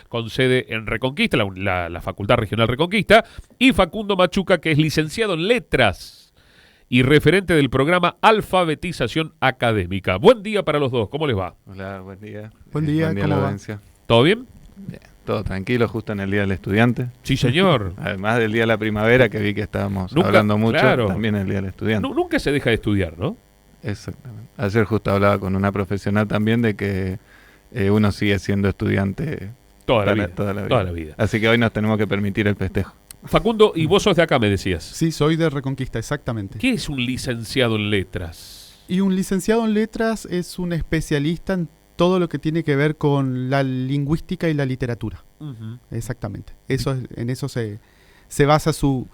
con sede en Reconquista, la Facultad Regional Reconquista, y Facundo Machuca, que es licenciado en Letras y referente del programa Alfabetización Académica. Buen día para los dos, ¿cómo les va? Hola, buen día. Buen día, a ¿cómo la va? audiencia. ¿Todo bien? Bien, todo tranquilo, justo en el Día del Estudiante. Sí, señor. Además del Día de la Primavera, que vi que estábamos Nunca- hablando mucho, claro. también el Día del Estudiante. Nunca se deja de estudiar, ¿no? Exactamente. Ayer justo hablaba con una profesional también de que uno sigue siendo estudiante Toda la toda vida. la vida. Toda la vida. Así que hoy nos tenemos que permitir el festejo. Facundo, y vos sos de acá, me decías. Sí, soy de Reconquista, exactamente. ¿Qué es un licenciado en Letras? Y un licenciado en letras es un especialista en todo lo que tiene que ver con la lingüística y la literatura. Exactamente. En eso se basa su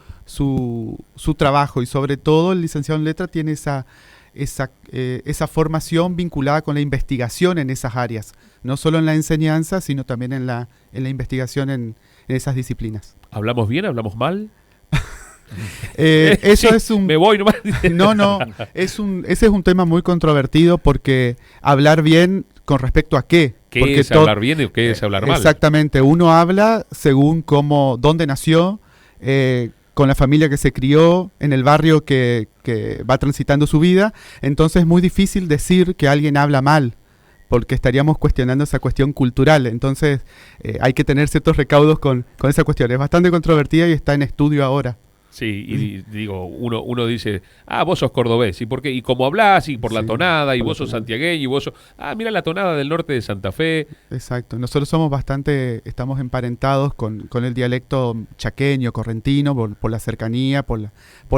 trabajo, y sobre todo el licenciado en letras tiene esa formación vinculada con la investigación en esas áreas, no solo en la enseñanza, sino también en la investigación en esas disciplinas. ¿Hablamos bien? ¿Hablamos mal? Eso Sí, es un... Me voy nomás. No, ese es un tema muy controvertido, porque hablar bien con respecto a qué. ¿Qué Porque es hablar bien y qué es hablar mal? Exactamente, uno habla según dónde nació, con la familia que se crió, en el barrio que va transitando su vida. Entonces es muy difícil decir que alguien habla mal, porque estaríamos cuestionando esa cuestión cultural. Entonces hay que tener ciertos recaudos con esa cuestión. Es bastante controvertida y está en estudio ahora. Sí, y digo, uno dice, vos sos cordobés, ¿y por qué? Y cómo hablás, y por la Sí, tonada, y por la vos sos tonada. santiagueño, y vos sos... mira la tonada del norte de Santa Fe. Exacto. Nosotros estamos emparentados con el dialecto chaqueño, correntino, por la cercanía, por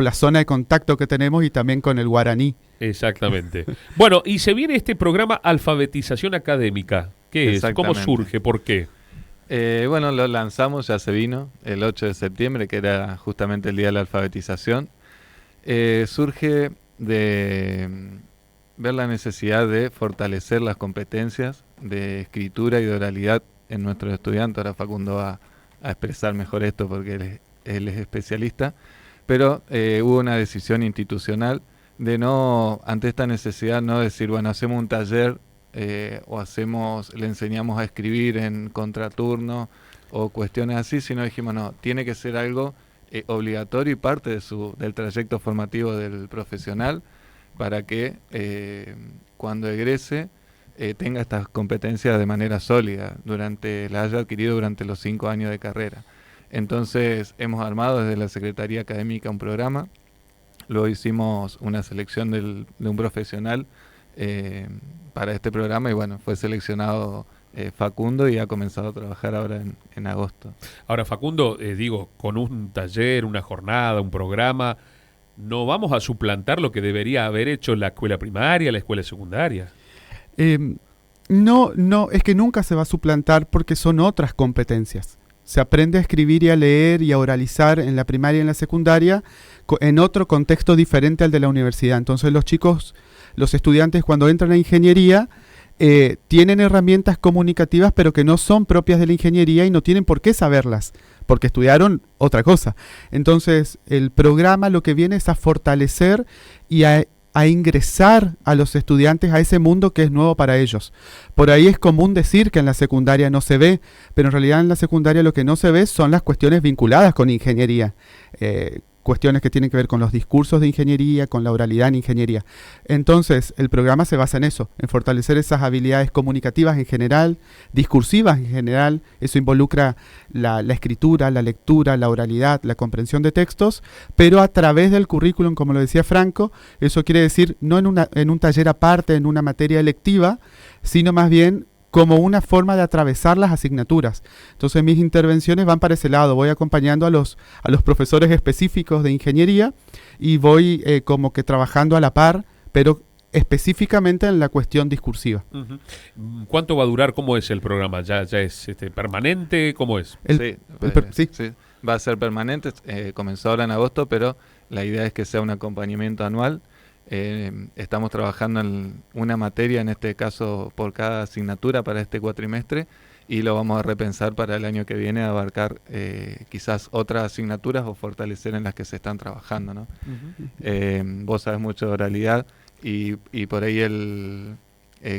la zona de contacto que tenemos, y también con el guaraní. Exactamente. Bueno, y se viene este programa Alfabetización Académica. ¿Qué es? ¿Cómo Exactamente. surge? ¿Por qué? Bueno, lo lanzamos, ya se vino, el 8 de septiembre, que era justamente el Día de la Alfabetización. Surge de ver la necesidad de fortalecer las competencias de escritura y de oralidad en nuestros estudiantes. Ahora Facundo va a expresar mejor esto porque él es especialista, pero hubo una decisión institucional de ante esta necesidad, no decir, bueno, hacemos un taller o le enseñamos a escribir en contraturno o cuestiones así, sino dijimos, no, tiene que ser algo obligatorio y parte del trayecto formativo del profesional, para que cuando egrese tenga estas competencias de manera sólida, la haya adquirido durante los 5 años de carrera. Entonces hemos armado desde la Secretaría Académica un programa, luego hicimos una selección de un profesional para este programa, y bueno, fue seleccionado Facundo y ha comenzado a trabajar ahora en agosto. Ahora, Facundo, con un taller, una jornada, un programa, no vamos a suplantar lo que debería haber hecho la escuela primaria, la escuela secundaria. No, es que nunca se va a suplantar, porque son otras competencias. Se aprende a escribir y a leer y a oralizar en la primaria y en la secundaria en otro contexto diferente al de la universidad. Entonces los estudiantes, cuando entran a ingeniería, tienen herramientas comunicativas, pero que no son propias de la ingeniería y no tienen por qué saberlas, porque estudiaron otra cosa. Entonces el programa lo que viene es a fortalecer y a ingresar a los estudiantes a ese mundo que es nuevo para ellos. Por ahí es común decir que en la secundaria no se ve, pero en realidad en la secundaria lo que no se ve son las cuestiones vinculadas con ingeniería, cuestiones que tienen que ver con los discursos de ingeniería, con la oralidad en ingeniería. Entonces el programa se basa en eso, en fortalecer esas habilidades comunicativas en general, discursivas en general. Eso involucra la escritura, la lectura, la oralidad, la comprensión de textos, pero a través del currículum, como lo decía Franco. Eso quiere decir no en un taller aparte, en una materia electiva, sino más bien como una forma de atravesar las asignaturas. Entonces mis intervenciones van para ese lado, voy acompañando a los profesores específicos de ingeniería, y voy como que trabajando a la par, pero específicamente en la cuestión discursiva. ¿Cuánto va a durar? ¿Cómo es el programa? ¿Ya es permanente? ¿Cómo es? Sí, va a ser permanente, comenzó ahora en agosto, pero la idea es que sea un acompañamiento anual. Estamos trabajando en una materia, en este caso por cada asignatura para este cuatrimestre, y lo vamos a repensar para el año que viene, a abarcar quizás otras asignaturas o fortalecer en las que se están trabajando, ¿no? Vos sabés mucho de oralidad, y por ahí el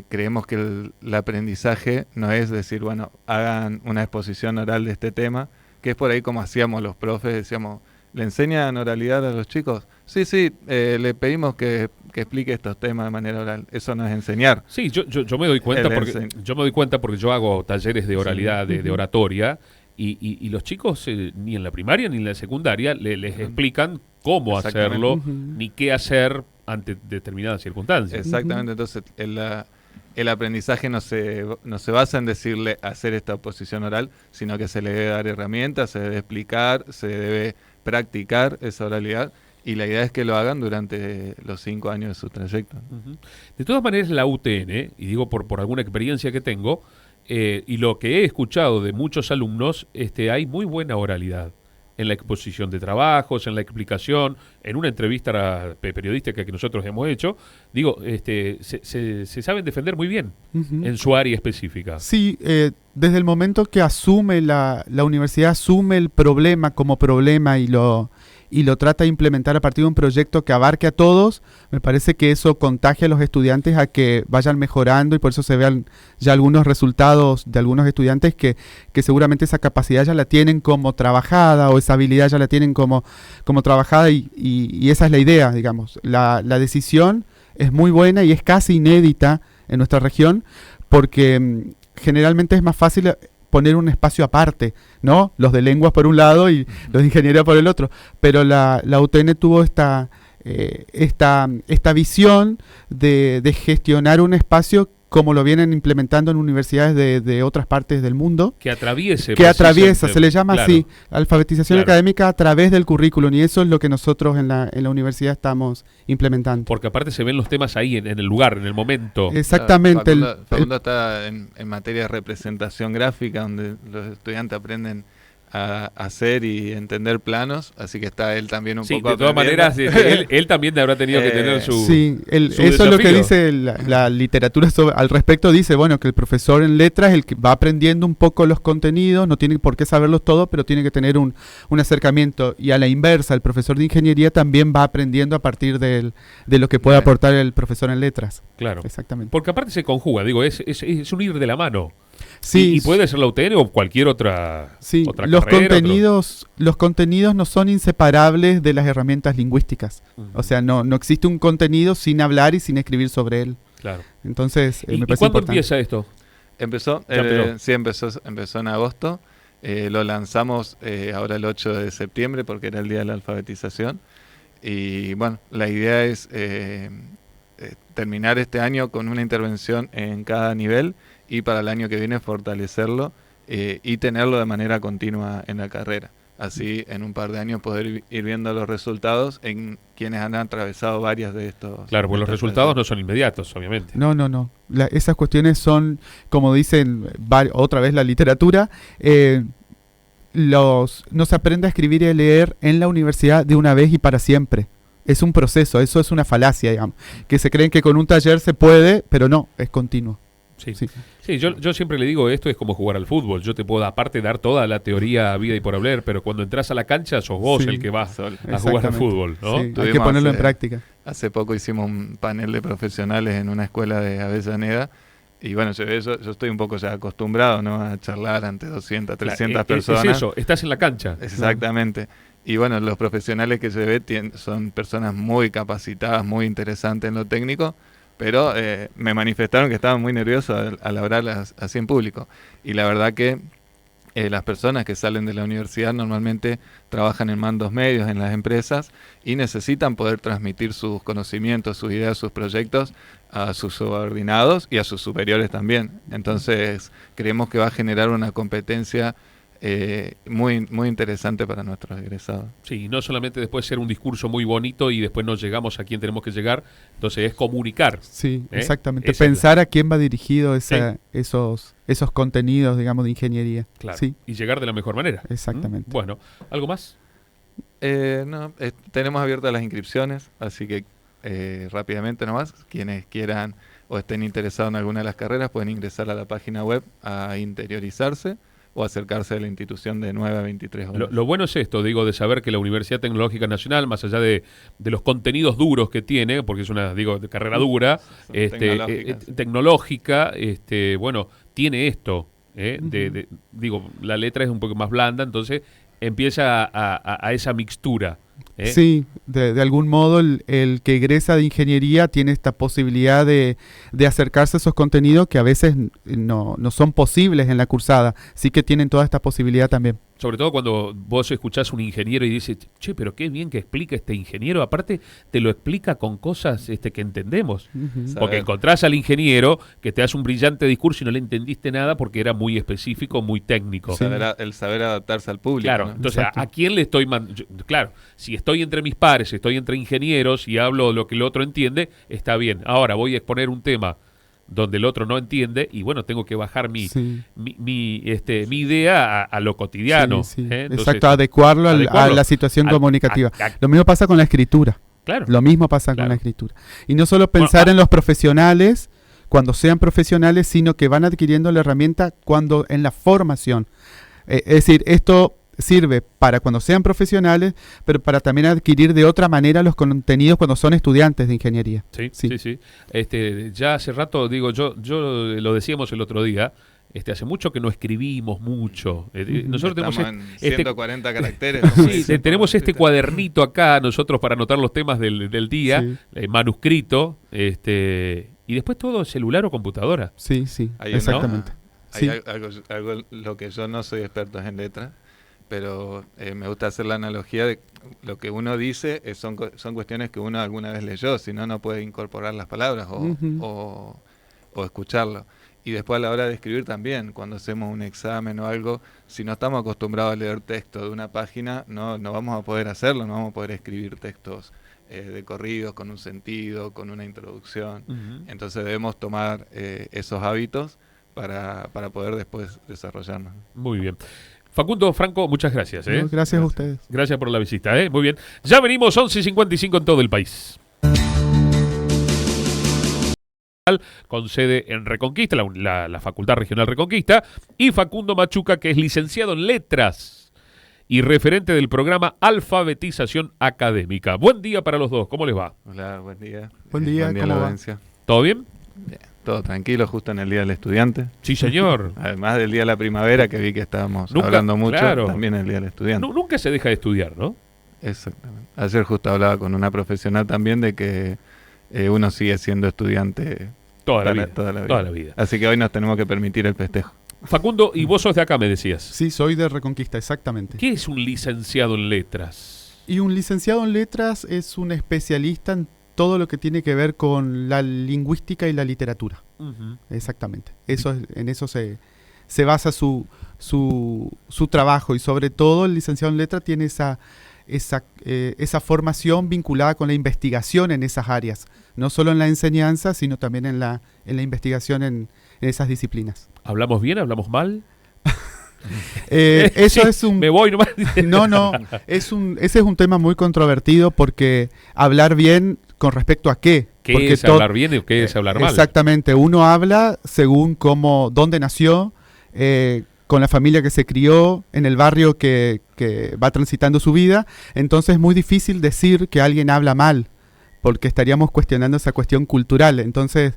creemos que el aprendizaje no es decir, bueno, hagan una exposición oral de este tema, que es por ahí como hacíamos los profes, decíamos, ¿le enseñan oralidad a los chicos? Sí, le pedimos que explique estos temas de manera oral. Eso no es enseñar. Sí, yo me doy cuenta porque yo hago talleres de oralidad, de oratoria, y los chicos ni en la primaria ni en la secundaria les explican cómo hacerlo, ni qué hacer ante determinadas circunstancias. Exactamente, entonces el aprendizaje no se basa en decirle hacer esta oposición oral, sino que se le debe dar herramientas, se debe explicar, se debe practicar esa oralidad, y la idea es que lo hagan durante los 5 años de su trayecto. De todas maneras, la UTN, y digo por alguna experiencia que tengo, y lo que he escuchado de muchos alumnos, hay muy buena oralidad en la exposición de trabajos, en la explicación, en una entrevista periodística que nosotros hemos hecho, digo, se saben defender muy bien en su área específica. Sí, desde el momento que asume la universidad, asume el problema como problema y lo trata de implementar a partir de un proyecto que abarque a todos, me parece que eso contagia a los estudiantes a que vayan mejorando, y por eso se vean ya algunos resultados de algunos estudiantes que seguramente esa capacidad ya la tienen como trabajada, o esa habilidad ya la tienen como trabajada, y esa es la idea, digamos. La decisión es muy buena y es casi inédita en nuestra región, porque generalmente es más fácil poner un espacio aparte, ¿no? Los de lenguas por un lado y los de ingeniería por el otro. Pero la UTN tuvo esta visión de gestionar un espacio como lo vienen implementando en universidades de otras partes del mundo. Que atraviesa, se le llama así, alfabetización académica a través del currículum, y eso es lo que nosotros en la universidad estamos implementando. Porque aparte se ven los temas ahí, en el lugar, en el momento. Exactamente. Facundo está en materia de representación gráfica, donde los estudiantes aprenden a hacer y entender planos, así que está él también un poco de todas maneras, él también habrá tenido que tener su sí, su eso desafío. Es lo que dice la literatura al respecto. Dice, bueno, que el profesor en letras es el que va aprendiendo un poco los contenidos, no tiene por qué saberlos todos, pero tiene que tener un acercamiento, y a la inversa, el profesor de ingeniería también va aprendiendo a partir de lo que puede aportar el profesor en letras. Claro, exactamente. Porque aparte se conjuga, digo, es un ir de la mano. Sí, y puede ser la UTN o cualquier otra, otra los carrera. Los contenidos no son inseparables de las herramientas lingüísticas. O sea, no existe un contenido sin hablar y sin escribir sobre él. Claro. Entonces, me parece ¿y cuándo importante. empieza esto? Empezó en agosto. Lo lanzamos ahora el 8 de septiembre porque era el día de la alfabetización. Y bueno, la idea es terminar este año con una intervención en cada nivel, y para el año que viene fortalecerlo y tenerlo de manera continua en la carrera. Así en un par de años poder ir viendo los resultados en quienes han atravesado varias de estos. Claro, porque los resultados no son inmediatos, obviamente. No. Esas cuestiones son, como dicen otra vez la literatura, no se aprende a escribir y a leer en la universidad de una vez y para siempre. Es un proceso, eso es una falacia, digamos. Que se creen que con un taller se puede, pero no, es continuo. Sí, yo siempre le digo, esto es como jugar al fútbol. Yo te puedo aparte dar toda la teoría a vida y por haber, pero cuando entras a la cancha sos vos el que vas a jugar al fútbol, ¿no? Sí, hay que ponerlo en práctica. Hace poco hicimos un panel de profesionales en una escuela de Avellaneda, y bueno, yo estoy un poco ya acostumbrado, ¿no?, a charlar ante 200, 300 personas. Es eso, estás en la cancha. Exactamente. Y bueno, los profesionales que se ve son personas muy capacitadas, muy interesantes en lo técnico, pero me manifestaron que estaban muy nerviosos al hablar así en público. Y la verdad que las personas que salen de la universidad normalmente trabajan en mandos medios en las empresas y necesitan poder transmitir sus conocimientos, sus ideas, sus proyectos a sus subordinados y a sus superiores también. Entonces creemos que va a generar una competencia muy, muy interesante para nuestros egresados. Sí, no solamente después ser un discurso muy bonito y después no llegamos a quien tenemos que llegar, entonces es comunicar. Sí, exactamente. Pensar a quién va dirigido esos contenidos, digamos, de ingeniería. Claro, y llegar de la mejor manera. Exactamente. Bueno, ¿algo más? Tenemos abiertas las inscripciones, así que rápidamente nomás, quienes quieran o estén interesados en alguna de las carreras pueden ingresar a la página web a interiorizarse. o acercarse a la institución de 9 a 23 horas. Lo bueno es esto, digo, de saber que la Universidad Tecnológica Nacional, más allá de los contenidos duros que tiene, porque es una, digo, de carrera dura, Son tecnológicas. tecnológica, bueno, tiene esto, Ujú. digo, la letra es un poco más blanda, entonces empieza a esa mixtura. Sí, de algún modo el que egresa de ingeniería tiene esta posibilidad de acercarse a esos contenidos que a veces no son posibles en la cursada, sí que tienen toda esta posibilidad también. Sobre todo cuando vos escuchás un ingeniero y dices, che, pero qué bien que explica este ingeniero. Aparte, te lo explica con cosas que entendemos. Ujú. Saber. Porque encontrás al ingeniero que te hace un brillante discurso y no le entendiste nada porque era muy específico, muy técnico. Sí. El saber adaptarse al público. Claro, ¿no? entonces, Exacto. ¿a quién le estoy mandando? Claro, si estoy entre mis pares, estoy entre ingenieros y hablo lo que el otro entiende, está bien. Ahora voy a exponer un tema donde el otro no entiende y bueno, tengo que bajar Sí. mi idea a lo cotidiano. Sí, sí. Entonces, Exacto, adecuarlo, adecuarlo a la situación al- comunicativa. a- Lo mismo pasa con la escritura. claro, Lo mismo pasa Claro. con la escritura. Y no solo pensar Bueno, en los profesionales cuando sean profesionales, sino que van adquiriendo la herramienta cuando en la formación. Es decir, esto sirve para cuando sean profesionales, pero para también adquirir de otra manera los contenidos cuando son estudiantes de ingeniería. sí, Sí. sí, sí. Ya hace rato, digo, yo lo decíamos el otro día, hace mucho que no escribimos mucho. Ujú. Nosotros tenemos Estamos en este- 140 caracteres. como Sí, dicen tenemos por este Twitter. cuadernito acá nosotros para anotar los temas del día, Sí, manuscrito, y después todo celular o computadora. sí, sí, Hay una- exactamente. Hay Sí. algo, lo que yo no soy experto es en letra, pero me gusta hacer la analogía de lo que uno dice son cuestiones que uno alguna vez leyó, si no, no puede incorporar las palabras Ujú. o escucharlo. Y después a la hora de escribir también, cuando hacemos un examen o algo, si no estamos acostumbrados a leer texto de una página, no vamos a poder hacerlo, no vamos a poder escribir textos de corridos, con un sentido, con una introducción. Entonces debemos tomar esos hábitos para poder después desarrollarnos. Muy bien. Facundo, Franco, muchas gracias. No, gracias a Gracias. ustedes. Gracias por la visita. Muy bien. Ya venimos 11:55 en todo el país. Con sede en Reconquista, la Facultad Regional Reconquista, y Facundo Machuca, que es licenciado en Letras y referente del programa Alfabetización Académica. Buen día para los dos, ¿cómo les va? Hola, buen día. Buen día, a la ¿cómo va? audiencia. ¿Todo bien? Bien, todo tranquilo, justo en el Día del Estudiante. Sí, señor. Además del Día de la Primavera, que vi que estábamos Nunca- hablando mucho, claro. también el Día del Estudiante. Nunca se deja de estudiar, ¿no? Exactamente. Ayer justo hablaba con una profesional también de que uno sigue siendo estudiante Toda la toda vida. toda la vida. Toda la vida. Así que hoy nos tenemos que permitir el festejo. Facundo, y vos sos de acá, me decías. Sí, soy de Reconquista, exactamente. ¿Qué es un licenciado en letras? Y un licenciado en letras es un especialista en todo lo que tiene que ver con la lingüística y la literatura. Exactamente. En eso se basa su trabajo, y sobre todo el licenciado en letras tiene esa formación vinculada con la investigación en esas áreas, no solo en la enseñanza, sino también en la investigación en esas disciplinas. ¿Hablamos bien? ¿Hablamos mal? Eso Sí, es un... Me voy nomás. No, ese es un tema muy controvertido, porque hablar bien con respecto a qué. ¿Qué Porque es hablar bien y qué es hablar mal? Exactamente, uno habla según dónde nació, con la familia que se crió, en el barrio que va transitando su vida. Entonces es muy difícil decir que alguien habla mal, porque estaríamos cuestionando esa cuestión cultural. Entonces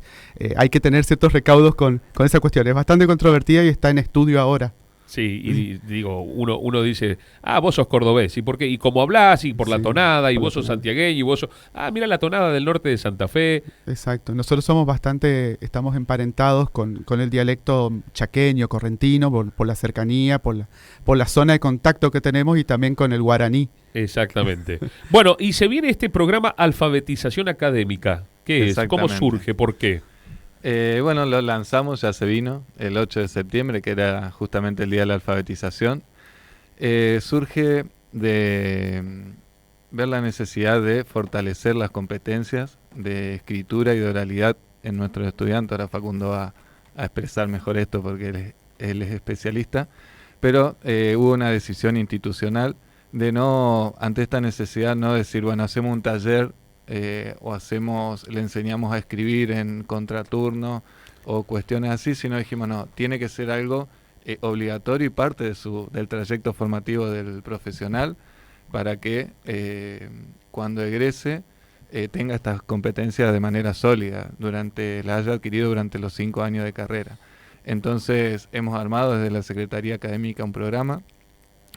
hay que tener ciertos recaudos con esa cuestión. Es bastante controvertida y está en estudio ahora. Sí, y digo, uno dice, vos sos cordobés, ¿y por qué? Y como hablás, y por la Sí, tonada, y por la vos sos tonada. santiagueño, y vos sos, mira la tonada del norte de Santa Fe. Exacto. Nosotros estamos emparentados con el dialecto chaqueño, correntino, por la cercanía, por la zona de contacto que tenemos, y también con el guaraní. Exactamente. Bueno, y se viene este programa Alfabetización Académica. ¿Qué es? ¿Cómo Exactamente. surge? ¿Por qué? Bueno, lo lanzamos, ya se vino, el 8 de septiembre, que era justamente el Día de la Alfabetización. Surge de ver la necesidad de fortalecer las competencias de escritura y de oralidad en nuestros estudiantes. Ahora Facundo va a expresar mejor esto porque él es especialista, pero hubo una decisión institucional de ante esta necesidad, no decir, bueno, hacemos un taller o le enseñamos a escribir en contraturno o cuestiones así, sino dijimos, no, tiene que ser algo obligatorio y parte del trayecto formativo del profesional para que cuando egrese tenga estas competencias de manera sólida, las haya adquirido durante los 5 años de carrera. Entonces hemos armado desde la Secretaría Académica un programa,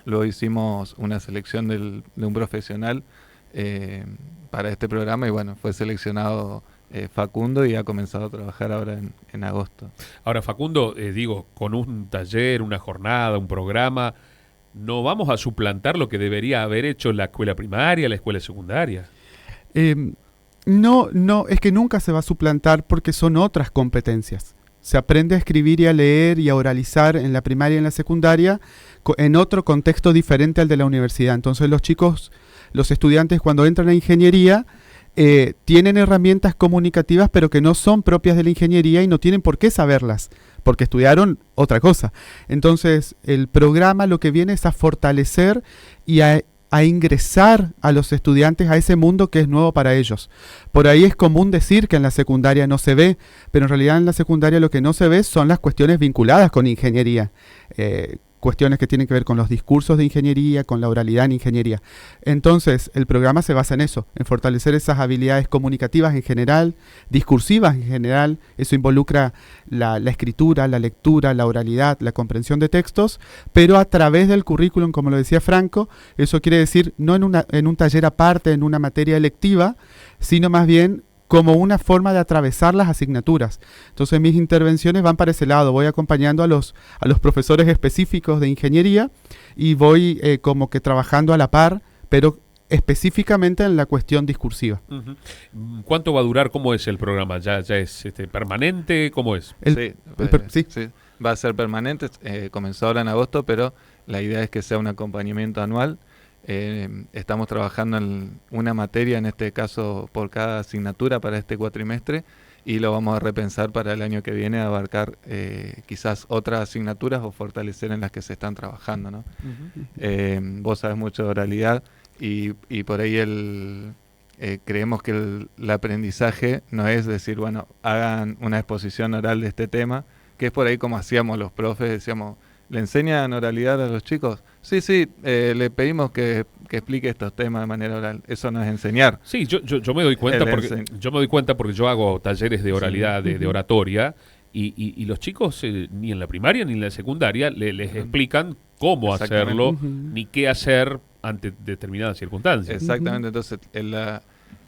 luego hicimos una selección de un profesional para este programa y bueno, fue seleccionado Facundo y ha comenzado a trabajar ahora en agosto. Ahora, Facundo, con un taller, una jornada, un programa, no vamos a suplantar lo que debería haber hecho la escuela primaria, la escuela secundaria. No, es que nunca se va a suplantar porque son otras competencias. Se aprende a escribir y a leer y a oralizar en la primaria y en la secundaria en otro contexto diferente al de la universidad. Entonces los estudiantes cuando entran a ingeniería tienen herramientas comunicativas pero que no son propias de la ingeniería y no tienen por qué saberlas, porque estudiaron otra cosa. Entonces el programa lo que viene es a fortalecer y a ingresar a los estudiantes a ese mundo que es nuevo para ellos. Por ahí es común decir que en la secundaria no se ve, pero en realidad en la secundaria lo que no se ve son las cuestiones vinculadas con ingeniería. Cuestiones que tienen que ver con los discursos de ingeniería, con la oralidad en ingeniería. Entonces, el programa se basa en eso, en fortalecer esas habilidades comunicativas en general, discursivas en general. Eso involucra la escritura, la lectura, la oralidad, la comprensión de textos, pero a través del currículum, como lo decía Franco. Eso quiere decir no en un taller aparte, en una materia electiva, sino más bien como una forma de atravesar las asignaturas. Entonces mis intervenciones van para ese lado, voy acompañando a los profesores específicos de ingeniería y voy como que trabajando a la par, pero específicamente en la cuestión discursiva. Uh-huh. ¿Cuánto va a durar? ¿Cómo es el programa? ¿Ya es permanente? ¿Cómo es? Sí, va a ser permanente, comenzó ahora en agosto, pero la idea es que sea un acompañamiento anual. Estamos trabajando en una materia, en este caso por cada asignatura para este cuatrimestre, y lo vamos a repensar para el año que viene, a abarcar quizás otras asignaturas o fortalecer en las que se están trabajando, ¿no? Uh-huh. Vos sabés mucho de oralidad y por ahí creemos que el aprendizaje no es decir, bueno, hagan una exposición oral de este tema, que es por ahí como hacíamos los profes, decíamos, ¿le enseñan oralidad a los chicos? Sí, le pedimos que explique estos temas de manera oral. Eso no es enseñar. Sí, yo me doy cuenta porque yo hago talleres de oralidad, de oratoria, y los chicos ni en la primaria ni en la secundaria les explican cómo hacerlo, ni qué hacer ante determinadas circunstancias. Exactamente, entonces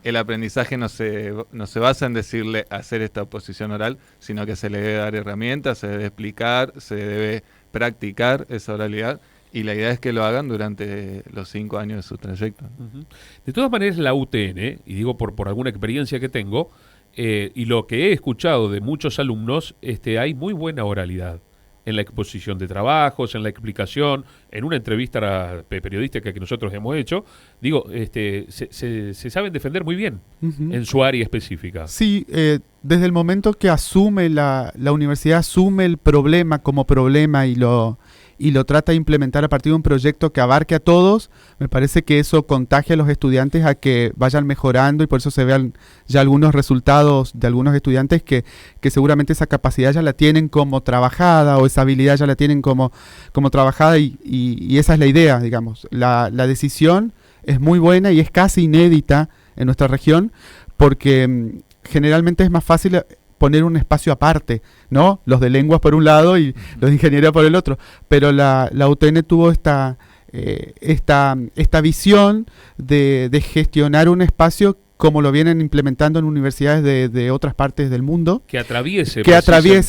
el aprendizaje no se basa en decirle hacer esta oposición oral, sino que se le debe dar herramientas, se debe explicar, se debe practicar esa oralidad, y la idea es que lo hagan durante los 5 años de su trayecto. Uh-huh. De todas maneras, la UTN, y digo por alguna experiencia que tengo, y lo que he escuchado de muchos alumnos, hay muy buena oralidad en la exposición de trabajos, en la explicación, en una entrevista periodística que nosotros hemos hecho. Se saben defender muy bien en su área específica. Sí, desde el momento que asume la universidad, asume el problema como problema y lo trata de implementar a partir de un proyecto que abarque a todos, me parece que eso contagia a los estudiantes a que vayan mejorando, y por eso se vean ya algunos resultados de algunos estudiantes que seguramente esa capacidad ya la tienen como trabajada, o esa habilidad ya la tienen como trabajada, y esa es la idea, digamos. La decisión es muy buena y es casi inédita en nuestra región, porque generalmente es más fácil poner un espacio aparte, ¿no? Los de lenguas por un lado y los de ingeniería por el otro. Pero la UTN tuvo esta visión de gestionar un espacio como lo vienen implementando en universidades de otras partes del mundo. Que atraviesa,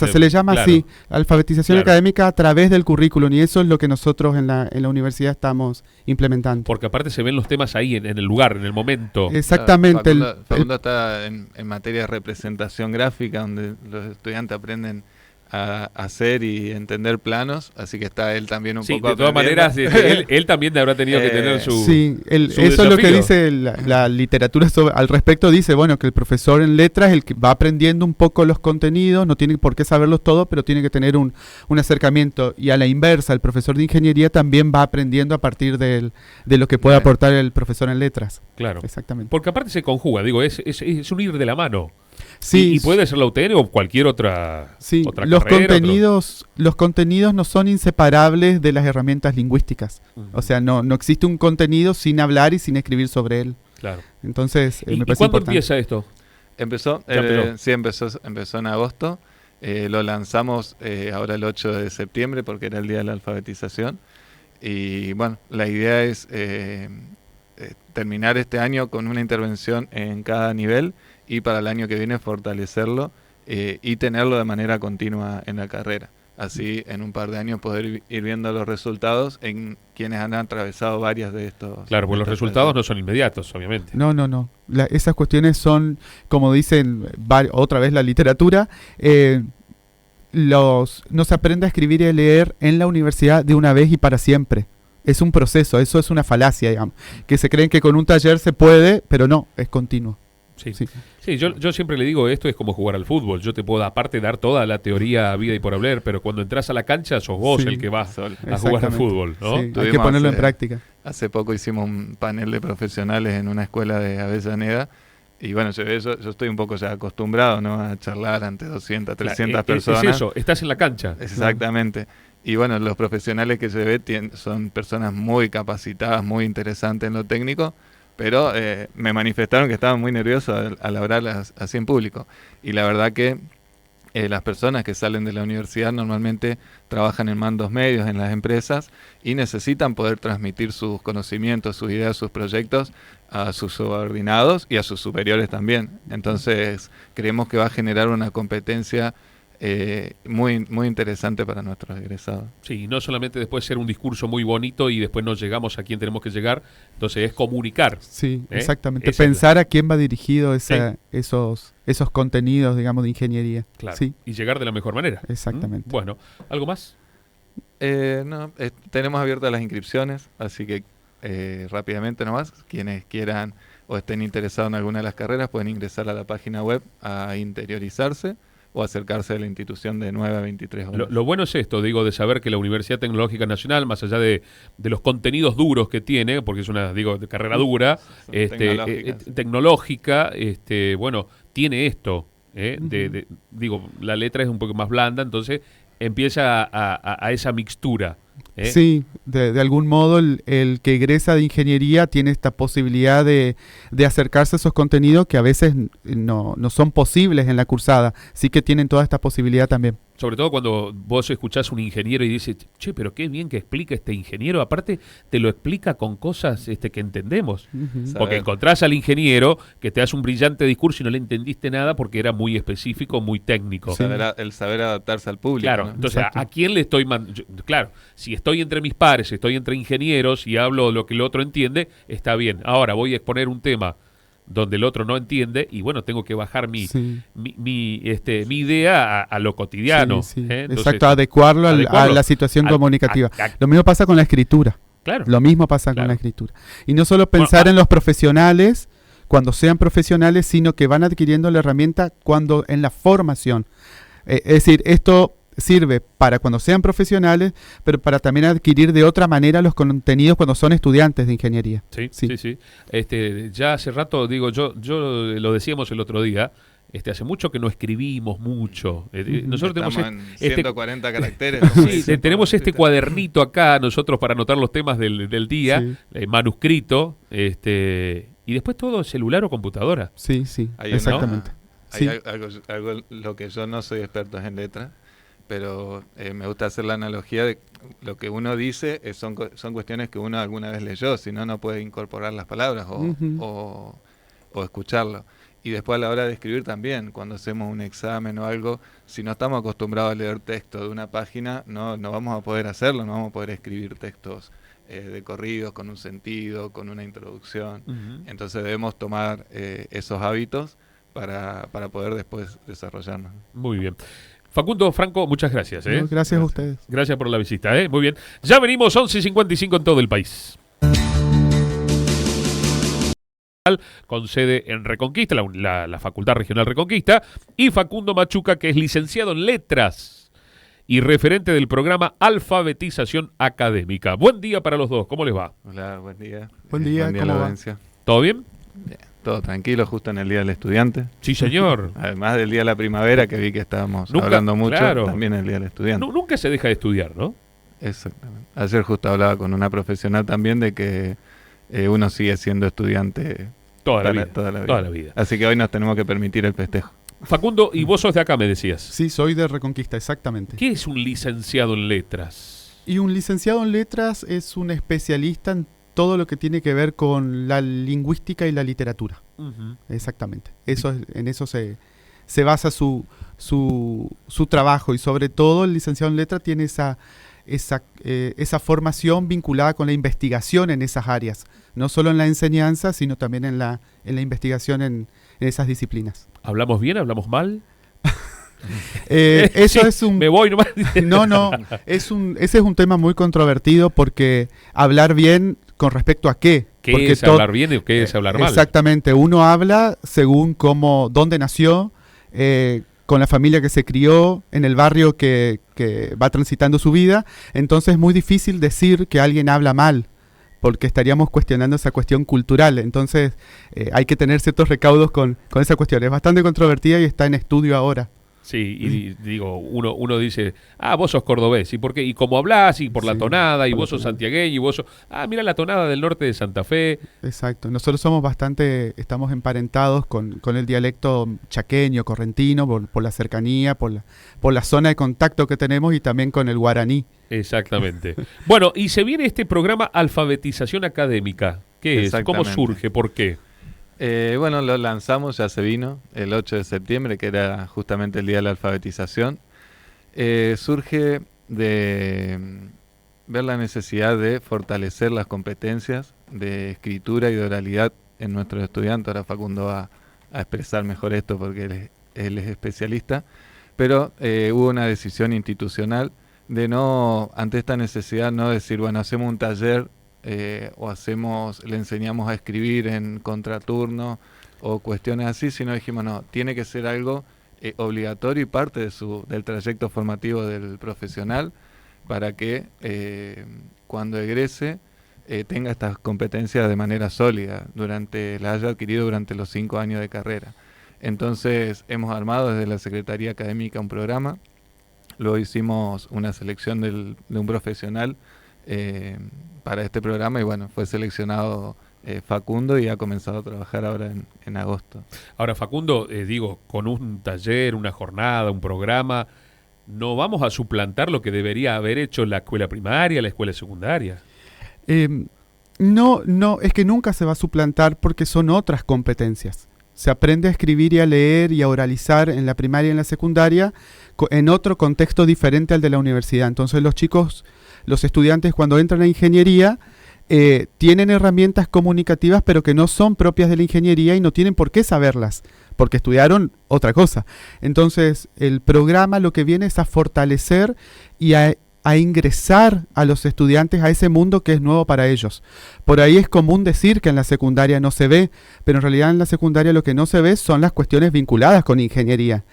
se le llama así, alfabetización académica a través del currículum, y eso es lo que nosotros en la universidad estamos implementando. Porque aparte se ven los temas ahí, en el lugar, en el momento. Exactamente. Facundo está en materia de representación gráfica, donde los estudiantes aprenden a hacer y entender planos, así que está él también un poco de todas maneras, él también habrá tenido que tener su sí, su eso desafío. Es lo que dice la literatura al respecto. Dice, bueno, que el profesor en letras es el que va aprendiendo un poco los contenidos, no tiene por qué saberlos todos, pero tiene que tener un acercamiento, y a la inversa, el profesor de ingeniería también va aprendiendo a partir de lo que puede aportar el profesor en letras. Claro. Exactamente. Porque aparte se conjuga, es un ir de la mano. Sí, Y puede ser la UTN o cualquier otra, sí, otra los carrera, los contenidos no son inseparables de las herramientas lingüísticas. Ujú. O sea, no existe un contenido sin hablar y sin escribir sobre él. Claro. Entonces, ¿Y me parece cuándo importante. empieza esto? Empezó, Ya empezó. sí, empezó en agosto. Lo lanzamos ahora el 8 de septiembre porque era el día de la alfabetización. Y bueno, la idea es terminar este año con una intervención en cada nivel y para el año que viene fortalecerlo y tenerlo de manera continua en la carrera. Así en un par de años poder ir viendo los resultados en quienes han atravesado varias de estos. Claro, pues los resultados no son inmediatos, obviamente. No. Esas cuestiones son, como dicen otra vez la literatura, no se aprende a escribir y a leer en la universidad de una vez y para siempre. Es un proceso, eso es una falacia, digamos. Que se creen que con un taller se puede, pero no, es continuo. Sí, Sí. sí, yo siempre le digo, esto es como jugar al fútbol. Yo te puedo, aparte, dar toda la teoría a vida y por haber, pero cuando entras a la cancha sos vos Sí. el que va Sol. a jugar al Exactamente. fútbol, ¿no? Sí, hay que Tuvimos ponerlo en hace- práctica. Hace poco hicimos un panel de profesionales en una escuela de Avellaneda y bueno, yo estoy un poco ya acostumbrado, ¿no?, a charlar ante 200, 300 personas. Es eso, estás en la cancha. Exactamente. Y bueno, los profesionales que se ve son personas muy capacitadas, muy interesantes en lo técnico, pero me manifestaron que estaban muy nerviosos al hablar así en público. Y la verdad que las personas que salen de la universidad normalmente trabajan en mandos medios en las empresas y necesitan poder transmitir sus conocimientos, sus ideas, sus proyectos a sus subordinados y a sus superiores también. Entonces creemos que va a generar una competencia muy interesante para nuestros egresados. Sí, no solamente después ser un discurso muy bonito y después no llegamos a quien tenemos que llegar, entonces es comunicar. Sí, ¿Eh? exactamente. Esa es Pensar a quién va dirigido esos contenidos, digamos, de ingeniería. Claro. Sí, Y llegar de la mejor manera. exactamente. Bueno, ¿algo más? No, tenemos abiertas las inscripciones, así que rápidamente nomás, quienes quieran o estén interesados en alguna de las carreras pueden ingresar a la página web a interiorizarse o acercarse a la institución de 9 a 23 horas. Lo bueno es esto, digo, de saber que la Universidad Tecnológica Nacional, más allá de los contenidos duros que tiene, porque es una, digo, de carrera dura, Son tecnológicas. tecnológica, bueno, tiene esto, Ujú. digo, la letra es un poco más blanda, entonces empieza a esa mixtura. Sí, de algún modo el que egresa de ingeniería tiene esta posibilidad de acercarse a esos contenidos que a veces no son posibles en la cursada. Sí que tienen toda esta posibilidad también. Sobre todo cuando vos escuchás un ingeniero y dices, che, pero qué bien que explica este ingeniero. Aparte, te lo explica con cosas que entendemos. Ujú. Saber. Porque encontrás al ingeniero que te hace un brillante discurso y no le entendiste nada porque era muy específico, muy técnico. Sí. El saber adaptarse al público. Claro, ¿no? entonces, Exacto. ¿a quién le estoy mandando? Claro, si estoy entre mis pares, estoy entre ingenieros y hablo lo que el otro entiende, está bien. Ahora voy a exponer un tema donde el otro no entiende y bueno, tengo que bajar mi idea a lo cotidiano. Sí, sí. Entonces, Exacto, adecuarlo, adecuarlo a la situación al- comunicativa. a- Lo mismo pasa con la escritura. claro, Lo mismo pasa Claro. con la escritura. Y no solo pensar Bueno, en los profesionales cuando sean profesionales, sino que van adquiriendo la herramienta cuando en la formación. Es decir, esto sirve para cuando sean profesionales, pero para también adquirir de otra manera los contenidos cuando son estudiantes de ingeniería. sí, Sí. sí. Ya hace rato, digo, yo lo decíamos el otro día, hace mucho que no escribimos mucho. Nosotros tenemos Estamos en este 140 caracteres. como Sí, dicen, tenemos por este Twitter. cuadernito acá nosotros para anotar los temas del día, Sí. manuscrito, y después todo celular o computadora. Sí, sí, Hay una- exactamente. Hay Sí. algo, lo que yo no soy experto es en letra, pero me gusta hacer la analogía de lo que uno dice son cuestiones que uno alguna vez leyó, si no, no puede incorporar las palabras Ujú. o escucharlo. Y después a la hora de escribir también, cuando hacemos un examen o algo, si no estamos acostumbrados a leer texto de una página, no vamos a poder hacerlo, no vamos a poder escribir textos de corridos, con un sentido, con una introducción. Entonces debemos tomar esos hábitos para poder después desarrollarnos. Muy bien. Facundo, Franco, muchas gracias. No, gracias a ustedes. Gracias por la visita. Muy bien. Ya venimos 11:55 en todo el país. Con sede en Reconquista, la Facultad Regional Reconquista, y Facundo Machuca, que es licenciado en Letras y referente del programa Alfabetización Académica. Buen día para los dos, ¿cómo les va? Hola, buen día. Buen día, a la ¿cómo va? audiencia. ¿Todo bien? Bien, todo tranquilo, justo en el Día del Estudiante. Sí, señor. Además del Día de la Primavera, que vi que estábamos Nunca- hablando mucho, claro. también el Día del Estudiante. Nunca se deja de estudiar, ¿no? Exactamente. Ayer justo hablaba con una profesional también de que uno sigue siendo estudiante Toda la vida. toda la vida. Toda la vida. Así que hoy nos tenemos que permitir el festejo. Facundo, y vos sos de acá, me decías. Sí, soy de Reconquista, exactamente. ¿Qué es un licenciado en letras? Y un licenciado en letras es un especialista en todo lo que tiene que ver con la lingüística y la literatura. Exactamente. En eso se basa su trabajo, y sobre todo el licenciado en letras tiene esa formación vinculada con la investigación en esas áreas, no solo en la enseñanza, sino también en la investigación en esas disciplinas. ¿Hablamos bien? ¿Hablamos mal? Eso Sí, es un... Me voy nomás. No, ese es un tema muy controvertido, porque hablar bien con respecto a qué. ¿Qué Porque es hablar bien y qué es hablar mal? Exactamente, uno habla según dónde nació, con la familia que se crió, en el barrio que va transitando su vida. Entonces es muy difícil decir que alguien habla mal, porque estaríamos cuestionando esa cuestión cultural. Entonces hay que tener ciertos recaudos con esa cuestión. Es bastante controvertida y está en estudio ahora. Sí, y digo, uno dice, vos sos cordobés, ¿y por qué? Y cómo hablás, y por la Sí, tonada, y por la vos sos tonada. santiagueño, y vos sos... mira la tonada del norte de Santa Fe. Exacto. Nosotros estamos emparentados con el dialecto chaqueño, correntino, por la cercanía, por la zona de contacto que tenemos, y también con el guaraní. Exactamente. Bueno, y se viene este programa Alfabetización Académica. ¿Qué es? ¿Cómo Exactamente. surge? ¿Por qué? Bueno, lo lanzamos, ya se vino, el 8 de septiembre, que era justamente el Día de la Alfabetización. Surge de ver la necesidad de fortalecer las competencias de escritura y de oralidad en nuestros estudiantes. Ahora Facundo va a expresar mejor esto porque él es especialista, pero hubo una decisión institucional de no, ante esta necesidad, no decir, bueno, hacemos un taller o le enseñamos a escribir en contraturno o cuestiones así, sino dijimos, no, tiene que ser algo obligatorio y parte del trayecto formativo del profesional, para que cuando egrese tenga estas competencias de manera sólida, la haya adquirido durante los 5 años de carrera. Entonces hemos armado desde la Secretaría Académica un programa, luego hicimos una selección de un profesional para este programa, y bueno, fue seleccionado Facundo y ha comenzado a trabajar ahora en agosto. Ahora, Facundo, digo, con un taller, una jornada, un programa, no vamos a suplantar lo que debería haber hecho la escuela primaria, la escuela secundaria. No, es que nunca se va a suplantar, porque son otras competencias. Se aprende a escribir y a leer y a oralizar en la primaria y en la secundaria en otro contexto diferente al de la universidad. Entonces los estudiantes, cuando entran a ingeniería, tienen herramientas comunicativas, pero que no son propias de la ingeniería y no tienen por qué saberlas, porque estudiaron otra cosa. Entonces el programa lo que viene es a fortalecer y a ingresar a los estudiantes a ese mundo que es nuevo para ellos. Por ahí es común decir que en la secundaria no se ve, pero en realidad en la secundaria lo que no se ve son las cuestiones vinculadas con ingeniería.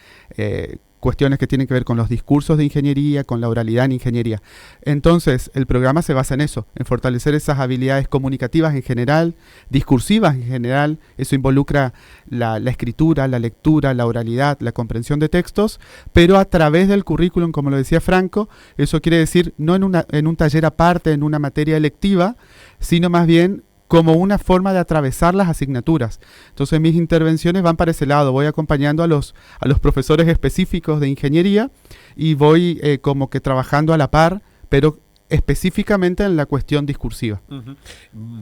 Cuestiones que tienen que ver con los discursos de ingeniería, con la oralidad en ingeniería. Entonces, el programa se basa en eso, en fortalecer esas habilidades comunicativas en general, discursivas en general. Eso involucra la escritura, la lectura, la oralidad, la comprensión de textos, pero a través del currículum, como lo decía Franco. Eso quiere decir no en un taller aparte, en una materia electiva, sino más bien como una forma de atravesar las asignaturas. Entonces mis intervenciones van para ese lado, voy acompañando a los profesores específicos de ingeniería, y voy como que trabajando a la par, pero específicamente en la cuestión discursiva.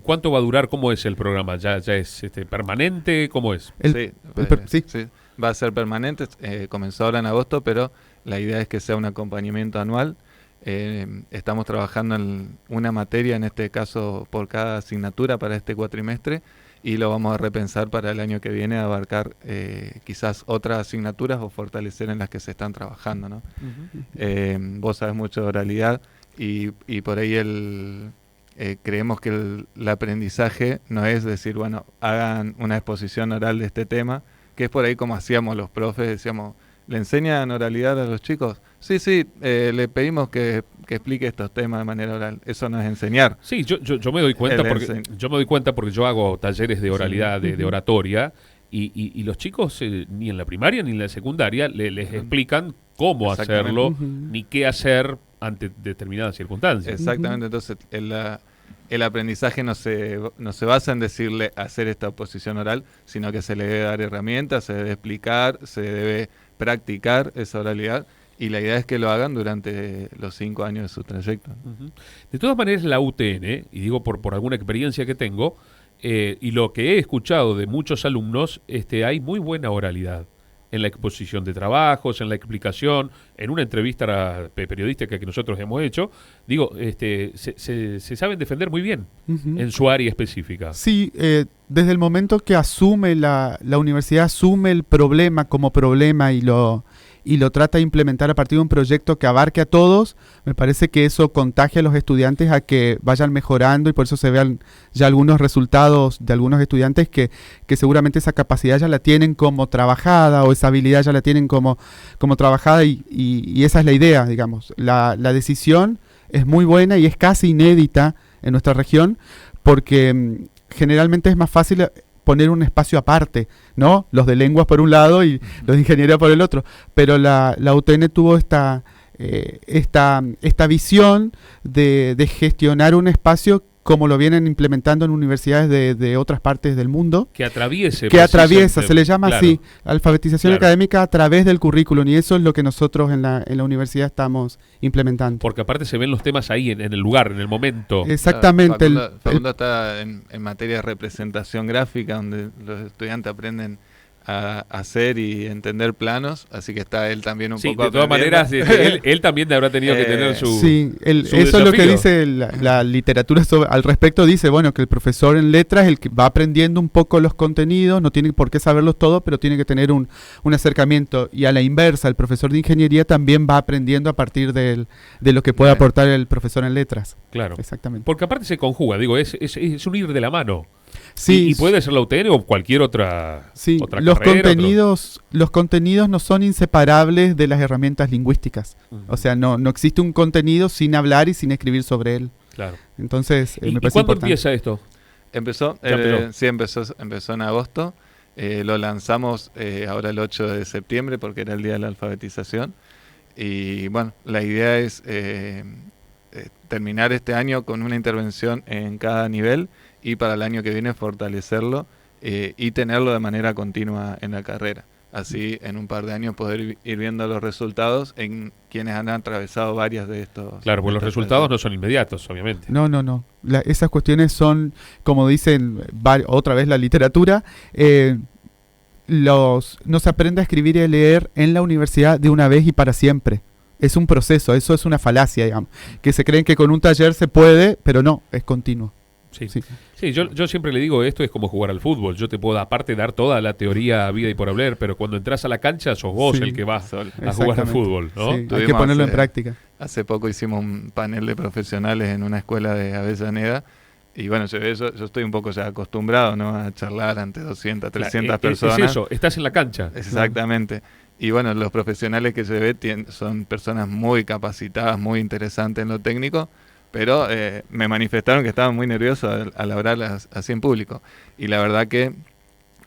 ¿Cuánto va a durar? ¿Cómo es el programa? ¿Ya es permanente? ¿Cómo es? Sí, va a ser permanente, comenzó ahora en agosto, pero la idea es que sea un acompañamiento anual. Estamos trabajando en una materia, en este caso por cada asignatura para este cuatrimestre, y lo vamos a repensar para el año que viene, a abarcar quizás otras asignaturas o fortalecer en las que se están trabajando, ¿no? Vos sabés mucho de oralidad, y por ahí creemos que el aprendizaje no es decir, bueno, hagan una exposición oral de este tema, que es por ahí como hacíamos los profes, decíamos, ¿Le enseñan oralidad a los chicos? Sí, le pedimos que explique estos temas de manera oral. Eso no es enseñar. Sí, yo me doy cuenta porque yo hago talleres de oralidad, de oratoria, y los chicos ni en la primaria ni en la secundaria les explican cómo hacerlo, ni qué hacer ante determinadas circunstancias. Exactamente, entonces el aprendizaje no se basa en decirle hacer esta oposición oral, sino que se le debe dar herramientas, se debe explicar, se debe practicar esa oralidad, y la idea es que lo hagan durante los 5 años de su trayecto. De todas maneras, la UTN, y digo por alguna experiencia que tengo, y lo que he escuchado de muchos alumnos, hay muy buena oralidad en la exposición de trabajos, en la explicación, en una entrevista periodística que nosotros hemos hecho, digo, se saben defender muy bien en su área específica. Sí, desde el momento que asume la universidad, asume el problema como problema y lo trata de implementar a partir de un proyecto que abarque a todos, me parece que eso contagia a los estudiantes a que vayan mejorando, y por eso se vean ya algunos resultados de algunos estudiantes que seguramente esa capacidad ya la tienen como trabajada, o esa habilidad ya la tienen como trabajada, y esa es la idea, digamos. La decisión es muy buena y es casi inédita en nuestra región, porque generalmente es más fácil poner un espacio aparte, ¿no? Los de lenguas por un lado y los de ingeniería por el otro. Pero la UTN tuvo esta visión de gestionar un espacio como lo vienen implementando en universidades de otras partes del mundo. Que atraviesa, se le llama así, alfabetización académica a través del currículum, y eso es lo que nosotros en la universidad estamos implementando. Porque aparte se ven los temas ahí, en el lugar, en el momento. Exactamente. Facundo está en materia de representación gráfica, donde los estudiantes aprenden a hacer y entender planos, así que está él también un poco de todas maneras, él también habrá tenido que tener su sí, su eso desafío. es lo que dice la literatura al respecto. Dice, bueno, que el profesor en letras es el que va aprendiendo un poco los contenidos, no tiene por qué saberlos todos, pero tiene que tener un acercamiento, y a la inversa, el profesor de ingeniería también va aprendiendo a partir de lo que puede aportar el profesor en letras. Claro, exactamente. Porque aparte se conjuga, digo, es un ir de la mano. Sí, y puede ser la UTN o cualquier otra, otra los carrera. Los contenidos no son inseparables de las herramientas lingüísticas. O sea, no existe un contenido sin hablar y sin escribir sobre él. Claro. Entonces, me parece ¿y cuándo importante. empieza esto? Empezó en agosto. Lo lanzamos ahora el 8 de septiembre porque era el día de la alfabetización. Y bueno, la idea es terminar este año con una intervención en cada nivel, y para el año que viene fortalecerlo y tenerlo de manera continua en la carrera. Así en un par de años poder ir viendo los resultados en quienes han atravesado varias de estos. Claro, pues los resultados no son inmediatos, obviamente. No. Esas cuestiones son, como dicen otra vez la literatura, no se aprende a escribir y a leer en la universidad de una vez y para siempre. Es un proceso, eso es una falacia, digamos. Que se creen que con un taller se puede, pero no, es continuo. Sí, yo siempre le digo, esto es como jugar al fútbol. Yo te puedo aparte dar toda la teoría a vida y por haber, pero cuando entras a la cancha sos vos el que vas a jugar al fútbol, ¿no? Sí, hay que ponerlo en práctica. Hace poco hicimos un panel de profesionales en una escuela de Avellaneda, y bueno, yo estoy un poco ya acostumbrado, ¿no?, a charlar ante 200, 300 personas. Es eso, estás en la cancha. Exactamente. Y bueno, los profesionales que se ve son personas muy capacitadas, muy interesantes en lo técnico, pero me manifestaron que estaban muy nerviosos al hablar así en público. Y la verdad que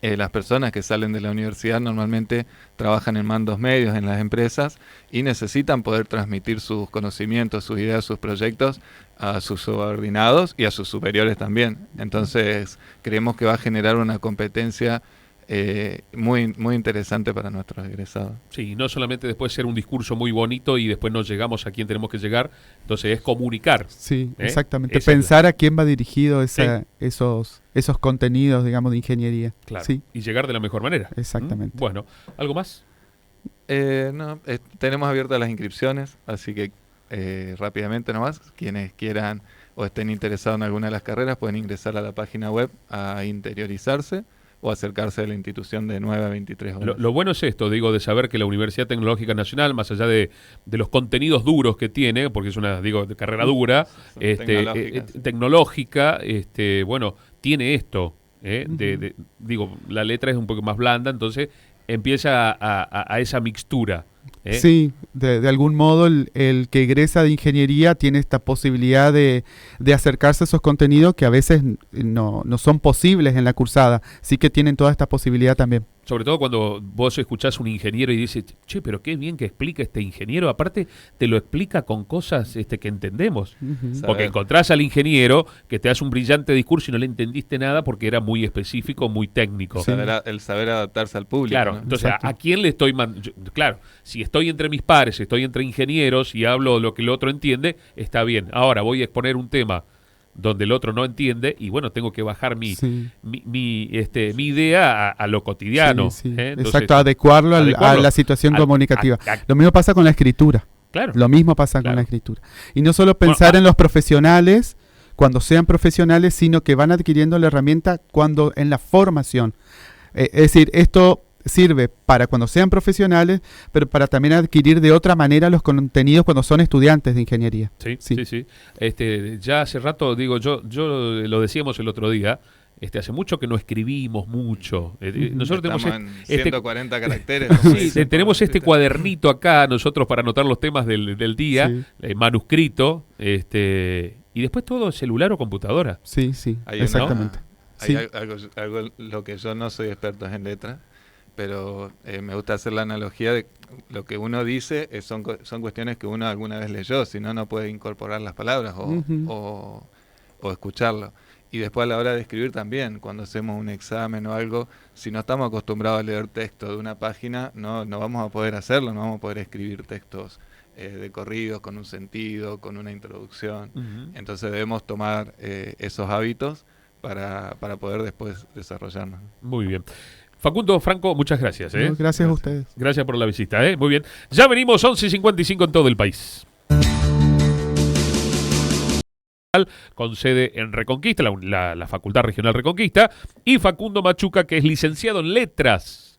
las personas que salen de la universidad normalmente trabajan en mandos medios en las empresas y necesitan poder transmitir sus conocimientos, sus ideas, sus proyectos a sus subordinados y a sus superiores también. Entonces creemos que va a generar una competencia muy, muy interesante para nuestros egresados. Sí, no solamente después ser un discurso muy bonito y después no llegamos a quien tenemos que llegar, entonces es comunicar. Sí, exactamente. Pensar a quién va dirigido esos contenidos, digamos, de ingeniería. Claro, y llegar de la mejor manera. Exactamente. Bueno, ¿algo más? Tenemos abiertas las inscripciones, así que rápidamente nomás, quienes quieran o estén interesados en alguna de las carreras pueden ingresar a la página web a interiorizarse o acercarse a la institución de 9 a 23 horas. Lo bueno es esto, digo, de saber que la Universidad Tecnológica Nacional, más allá de los contenidos duros que tiene, porque es una, de carrera dura, tecnológica, bueno, tiene esto, la letra es un poco más blanda, entonces empieza a esa mixtura. Sí, de algún modo el que egresa de ingeniería tiene esta posibilidad de acercarse a esos contenidos que a veces no son posibles en la cursada, sí que tienen toda esta posibilidad también. Sobre todo cuando vos escuchás un ingeniero y dices, che, pero qué bien que explica este ingeniero. Aparte, te lo explica con cosas que entendemos. Ujú. Porque encontrás al ingeniero que te hace un brillante discurso y no le entendiste nada porque era muy específico, muy técnico. Sí. El saber adaptarse al público. Claro, ¿no? entonces, Exacto. ¿a quién le estoy mandando? Claro, si estoy entre mis pares, estoy entre ingenieros y hablo lo que el otro entiende, está bien. Ahora voy a exponer un tema donde el otro no entiende y bueno, tengo que bajar mi idea a lo cotidiano. Sí, sí. Entonces, Exacto, adecuarlo adecuarlo a la situación al- comunicativa. a- Lo mismo pasa con la escritura. claro, Lo mismo pasa Claro. con la escritura. Y no solo pensar Bueno, en los profesionales cuando sean profesionales, sino que van adquiriendo la herramienta cuando en la formación. Es decir, esto sirve para cuando sean profesionales, pero para también adquirir de otra manera los contenidos cuando son estudiantes de ingeniería. sí, Sí. sí, sí. Ya hace rato, digo, yo lo decíamos el otro día, hace mucho que no escribimos mucho. Nosotros tenemos Estamos en este 140 caracteres. como sí, dicen, tenemos por este Twitter. cuadernito acá nosotros para anotar los temas del día, Sí. manuscrito, y después todo celular o computadora. Sí, sí, Hay una- exactamente. Hay Sí. algo, lo que yo no soy experto es en letra, pero me gusta hacer la analogía de lo que uno dice son cuestiones que uno alguna vez leyó, si no, no puede incorporar las palabras Ujú. o escucharlo. Y después a la hora de escribir también, cuando hacemos un examen o algo, si no estamos acostumbrados a leer texto de una página, no vamos a poder hacerlo, no vamos a poder escribir textos de corridos, con un sentido, con una introducción. Entonces debemos tomar esos hábitos para poder después desarrollarnos. Muy bien. Facundo, Franco, muchas gracias. No, gracias a ustedes. Gracias por la visita. Muy bien. Ya venimos 11:55 en todo el país. Con sede en Reconquista, la Facultad Regional Reconquista, y Facundo Machuca, que es licenciado en Letras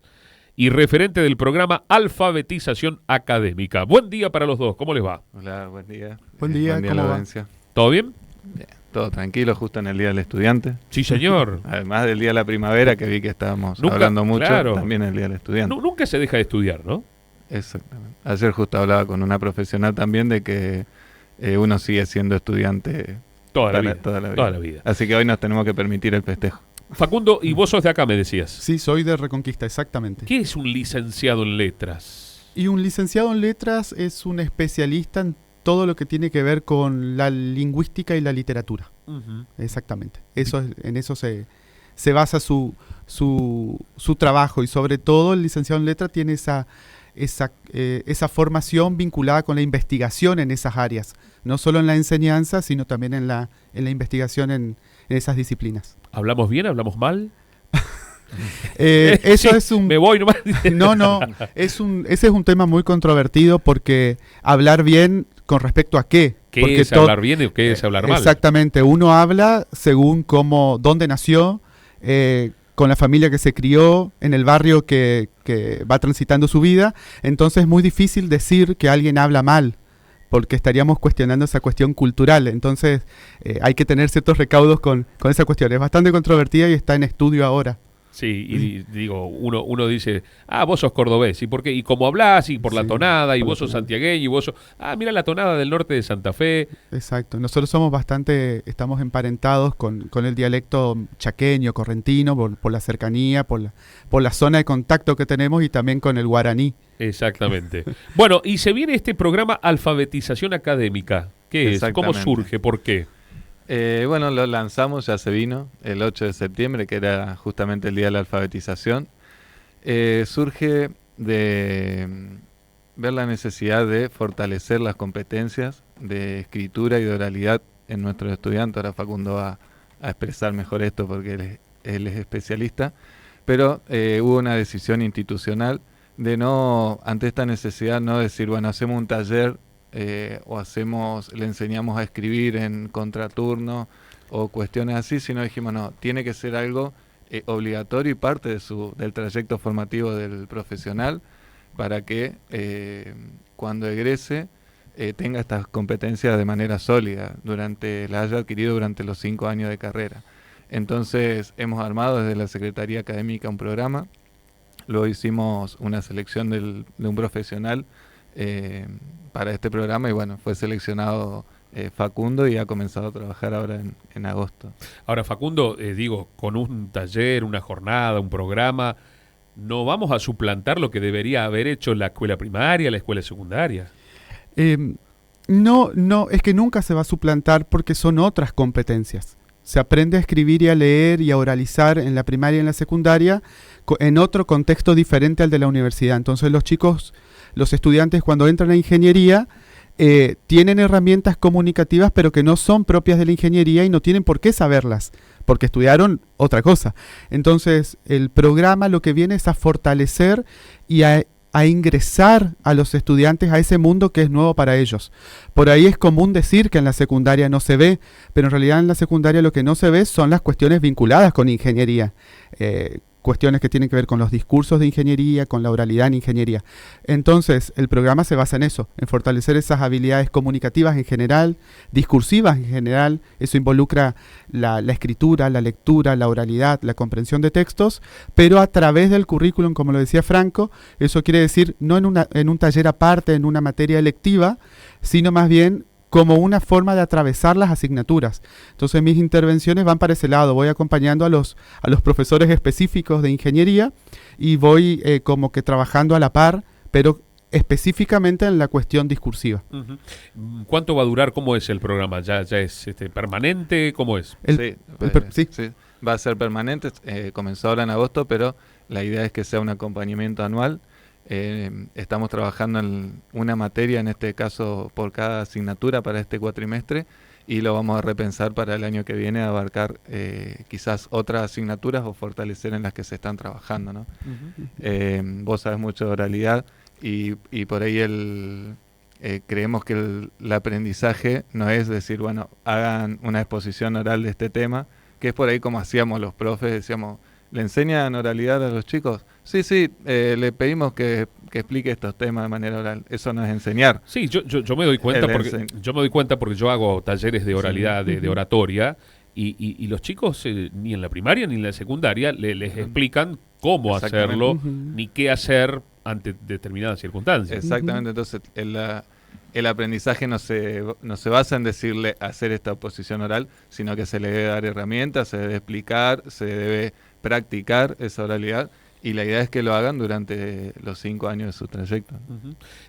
y referente del programa Alfabetización Académica. Buen día para los dos, ¿cómo les va? Hola, buen día. Buen día, a la ¿cómo va? audiencia. ¿Todo bien? Bien, todo tranquilo, justo en el Día del Estudiante. Sí, señor. Además del Día de la Primavera, que vi que estábamos Nunca- hablando mucho, claro. también el Día del Estudiante. Nunca se deja de estudiar, ¿no? Exactamente. Ayer justo hablaba con una profesional también de que uno sigue siendo estudiante Toda la toda vida. toda la vida. Toda la vida. Así que hoy nos tenemos que permitir el festejo. Facundo, y vos sos de acá, me decías. Sí, soy de Reconquista, exactamente. ¿Qué es un licenciado en letras? Y un licenciado en letras es un especialista en todo lo que tiene que ver con la lingüística y la literatura. Exactamente. En eso se basa su trabajo, y sobre todo el licenciado en letras tiene esa formación vinculada con la investigación en esas áreas, no solo en la enseñanza, sino también en la investigación en esas disciplinas. ¿Hablamos bien? ¿Hablamos mal? Eso Sí, es un... Me voy nomás. No, ese es un tema muy controvertido, porque hablar bien con respecto a qué. ¿Qué Porque es hablar bien y qué es hablar mal? Exactamente, uno habla según dónde nació, con la familia que se crió, en el barrio que va transitando su vida. Entonces es muy difícil decir que alguien habla mal, porque estaríamos cuestionando esa cuestión cultural. Entonces hay que tener ciertos recaudos con esa cuestión. Es bastante controvertida y está en estudio ahora. Sí, y digo, uno dice, vos sos cordobés, ¿y por qué? Y como hablás, y por la Sí, tonada, y por la vos sos tonada. santiagueño, y vos sos, mira la tonada del norte de Santa Fe. Exacto. Nosotros estamos emparentados con el dialecto chaqueño, correntino, por la cercanía, por la zona de contacto que tenemos, y también con el guaraní. Exactamente. Bueno, y se viene este programa Alfabetización Académica. ¿Qué es? ¿Cómo Exactamente. surge? ¿Por qué? Bueno, lo lanzamos, ya se vino, el 8 de septiembre, que era justamente el Día de la Alfabetización. Surge de ver la necesidad de fortalecer las competencias de escritura y de oralidad en nuestros estudiantes. Ahora Facundo va a expresar mejor esto porque él es especialista, pero hubo una decisión institucional de ante esta necesidad, no decir, bueno, hacemos un taller o le enseñamos a escribir en contraturno o cuestiones así, sino dijimos, no, tiene que ser algo obligatorio y parte del trayecto formativo del profesional, para que cuando egrese tenga estas competencias de manera sólida, las haya adquirido durante los 5 años de carrera. Entonces hemos armado desde la Secretaría Académica un programa Luego hicimos una selección de un profesional para este programa y bueno, fue seleccionado Facundo y ha comenzado a trabajar ahora en agosto. Ahora, Facundo, digo, con un taller, una jornada, un programa, no vamos a suplantar lo que debería haber hecho la escuela primaria, la escuela secundaria. No, es que nunca se va a suplantar porque son otras competencias. Se aprende a escribir y a leer y a oralizar en la primaria y en la secundaria en otro contexto diferente al de la universidad. Entonces los estudiantes cuando entran a ingeniería tienen herramientas comunicativas pero que no son propias de la ingeniería y no tienen por qué saberlas, porque estudiaron otra cosa. Entonces el programa lo que viene es a fortalecer y a ingresar a los estudiantes a ese mundo que es nuevo para ellos. Por ahí es común decir que en la secundaria no se ve, pero en realidad en la secundaria lo que no se ve son las cuestiones vinculadas con ingeniería. Cuestiones que tienen que ver con los discursos de ingeniería, con la oralidad en ingeniería. Entonces, el programa se basa en eso, en fortalecer esas habilidades comunicativas en general, discursivas en general. Eso involucra la escritura, la lectura, la oralidad, la comprensión de textos, pero a través del currículum, como lo decía Franco. Eso quiere decir no en un taller aparte, en una materia electiva, sino más bien como una forma de atravesar las asignaturas. Entonces mis intervenciones van para ese lado, voy acompañando a los profesores específicos de ingeniería y voy como que trabajando a la par, pero específicamente en la cuestión discursiva. ¿Cuánto va a durar? ¿Cómo es el programa? ¿Ya es permanente? ¿Cómo es? Sí, va a ser permanente, comenzó ahora en agosto, pero la idea es que sea un acompañamiento anual. Estamos trabajando en una materia, en este caso por cada asignatura para este cuatrimestre, y lo vamos a repensar para el año que viene, a abarcar quizás otras asignaturas o fortalecer en las que se están trabajando, ¿no? Vos sabés mucho de oralidad y por ahí creemos que el aprendizaje no es decir, bueno, hagan una exposición oral de este tema, que es por ahí como hacíamos los profes, decíamos, ¿le enseñan oralidad a los chicos? Sí, le pedimos que explique estos temas de manera oral. Eso no es enseñar. Sí, yo me doy cuenta porque yo hago talleres de oralidad, de oratoria, y los chicos ni en la primaria ni en la secundaria les explican cómo hacerlo, ni qué hacer ante determinadas circunstancias. Exactamente, entonces el aprendizaje no se basa en decirle hacer esta oposición oral, sino que se le debe dar herramientas, se debe explicar, se debe practicar esa oralidad, y la idea es que lo hagan durante los 5 años de su trayecto.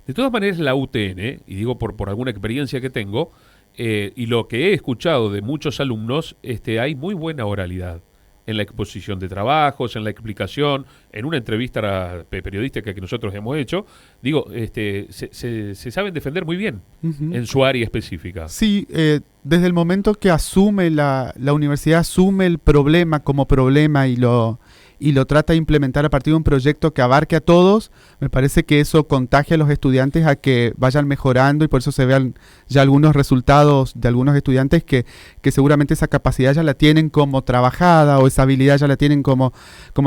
De todas maneras, la UTN, y digo por alguna experiencia que tengo, y lo que he escuchado de muchos alumnos, hay muy buena oralidad en la exposición de trabajos, en la explicación, en una entrevista periodística que nosotros hemos hecho. Digo, se saben defender muy bien en su área específica. Sí, desde el momento que asume la universidad, asume el problema como problema y lo trata de implementar a partir de un proyecto que abarque a todos, me parece que eso contagia a los estudiantes a que vayan mejorando, y por eso se vean ya algunos resultados de algunos estudiantes que seguramente esa capacidad ya la tienen como trabajada, o esa habilidad ya la tienen como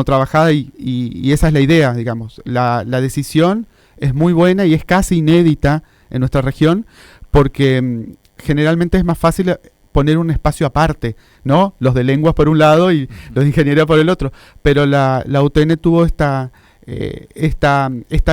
trabajada, y esa es la idea, digamos. La decisión es muy buena y es casi inédita en nuestra región, porque generalmente es más fácil poner un espacio aparte, ¿no? Los de lenguas por un lado y los de ingeniería por el otro. Pero la UTN tuvo esta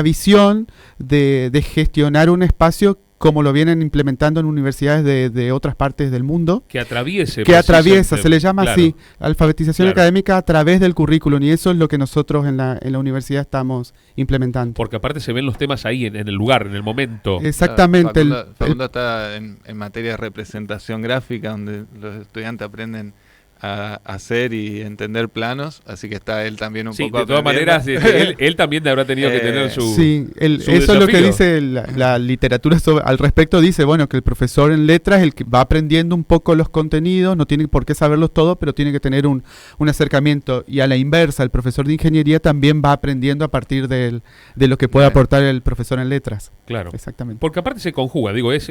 visión de gestionar un espacio como lo vienen implementando en universidades de otras partes del mundo. Que atraviesa, se le llama así, alfabetización académica a través del currículum, y eso es lo que nosotros en la universidad estamos implementando. Porque aparte se ven los temas ahí, en el lugar, en el momento. Exactamente. Facundo está en materia de representación gráfica, donde los estudiantes aprenden a hacer y entender planos, así que está él también un poco de todas maneras, él también habrá tenido que tener su sí, su eso desafío. Es lo que dice la literatura al respecto. Dice, bueno, que el profesor en letras es el que va aprendiendo un poco los contenidos, no tiene por qué saberlos todos, pero tiene que tener un acercamiento, y a la inversa, el profesor de ingeniería también va aprendiendo a partir de lo que puede aportar el profesor en letras. Claro, exactamente. Porque aparte se conjuga, digo, es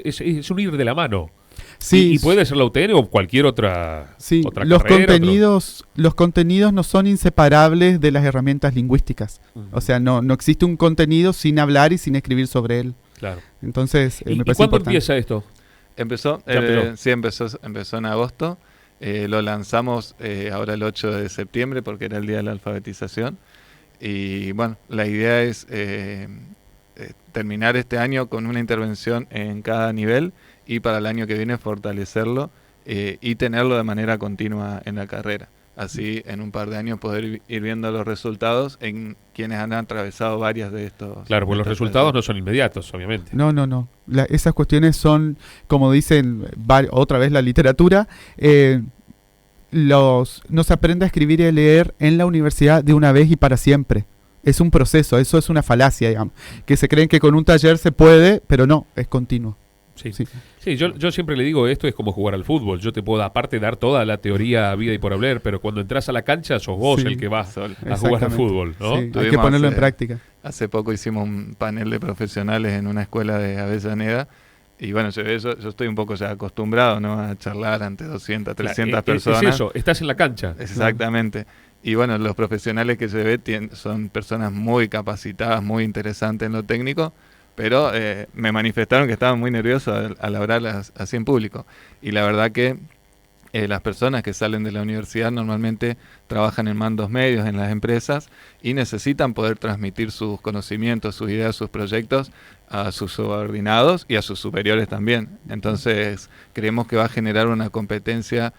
un ir de la mano. Sí, y puede ser la UTN o cualquier otra, otra los carrera. Los contenidos no son inseparables de las herramientas lingüísticas. O sea, no existe un contenido sin hablar y sin escribir sobre él. Claro. Entonces, me parece ¿Y cuándo importante. empieza esto? Empezó en agosto. Lo lanzamos ahora el 8 de septiembre porque era el día de la alfabetización. Y bueno, la idea es terminar este año con una intervención en cada nivel y para el año que viene fortalecerlo y tenerlo de manera continua en la carrera. Así en un par de años poder ir viendo los resultados en quienes han atravesado varias de estos. Claro, pues los resultados no son inmediatos, obviamente. No. Esas cuestiones son, como dicen otra vez la literatura, no se aprende a escribir y a leer en la universidad de una vez y para siempre. Es un proceso, eso es una falacia, digamos. Que se creen que con un taller se puede, pero no, es continuo. Sí, yo siempre le digo, esto es como jugar al fútbol. Yo te puedo aparte dar toda la teoría vida y por haber, pero cuando entras a la cancha sos vos el que vas a jugar al fútbol, ¿no? Sí, hay que ponerlo en práctica. Hace poco hicimos un panel de profesionales en una escuela de Avellaneda y bueno, yo estoy un poco ya acostumbrado, ¿no?, a charlar ante 200, 300 personas. Es eso, estás en la cancha. Exactamente. Y bueno, los profesionales que se ve son personas muy capacitadas, muy interesantes en lo técnico, pero me manifestaron que estaban muy nerviosos al hablar así en público. Y la verdad que las personas que salen de la universidad normalmente trabajan en mandos medios en las empresas y necesitan poder transmitir sus conocimientos, sus ideas, sus proyectos a sus subordinados y a sus superiores también. Entonces creemos que va a generar una competencia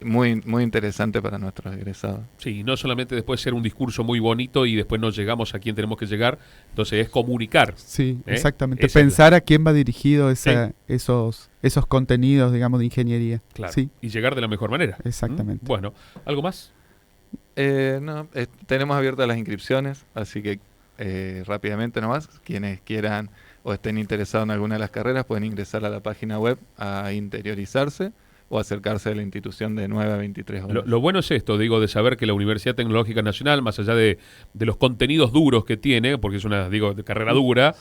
muy, muy interesante para nuestros egresados. Sí, no solamente después ser un discurso muy bonito y después no llegamos a quien tenemos que llegar, entonces es comunicar. Sí, exactamente. Pensar a quién va dirigido esos contenidos, digamos, de ingeniería. Claro, sí. Y llegar de la mejor manera. Exactamente. Bueno, ¿algo más? Tenemos abiertas las inscripciones, así que rápidamente nomás, quienes quieran o estén interesados en alguna de las carreras pueden ingresar a la página web a interiorizarse o acercarse a la institución de 9 a 23 horas. Lo bueno es esto, digo, de saber que la Universidad Tecnológica Nacional, más allá de los contenidos duros que tiene, porque es una, de carrera dura,